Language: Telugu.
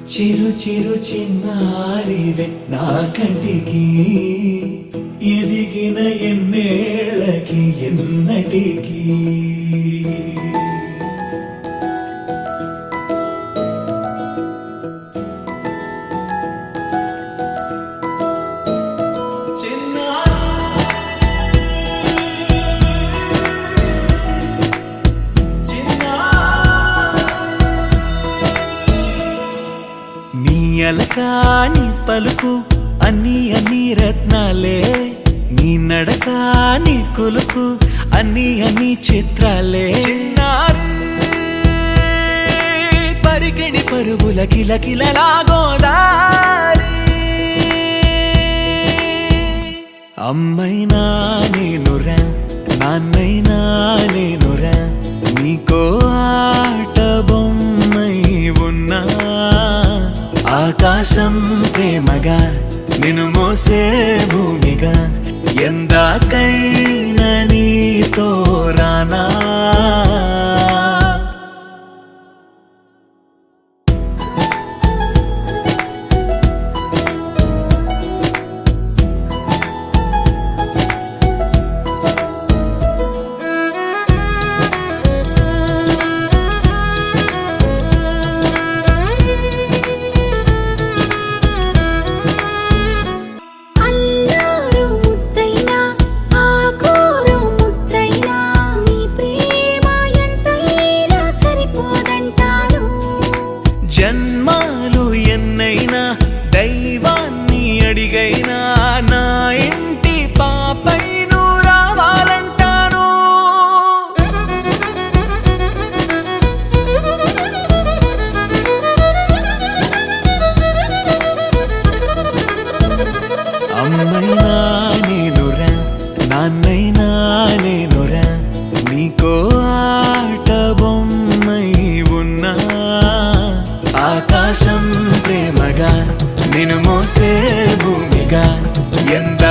చిరు చిరు చిన్నారివే నా కంటికి ఎదిగిన ఎన్నేళ్ళకి ఎన్నటికి అలకాని పలుకు అన్ని అన్ని రత్నాలే నీ నడకాని కొలుకు అన్ని అన్ని చిత్రాలే పరికిణి పరుగుల కిలకిలలాగోదారి అమ్మైనా నేనురా నాన్నైనా నేనురా నీకో ఆట బొమ్మై ఉన్నా ఆకాశం ప్రేమగా నిన్ను మోసే భూమిగా ఎందాకైనా నీతో రానా జన్మాలు ఎన్నైనా దైవాన్ని అడిగైనా నా ఇంటి పాపై నువ్వు రావాలంటాను అమ్మైనా నేనురా నాన్నైనా నేనురా నీకో ఆట బొమ్మై ఉన్నా ఆకాశం ప్రేమగా నిన్ను మోసే భూమిగా ఎంత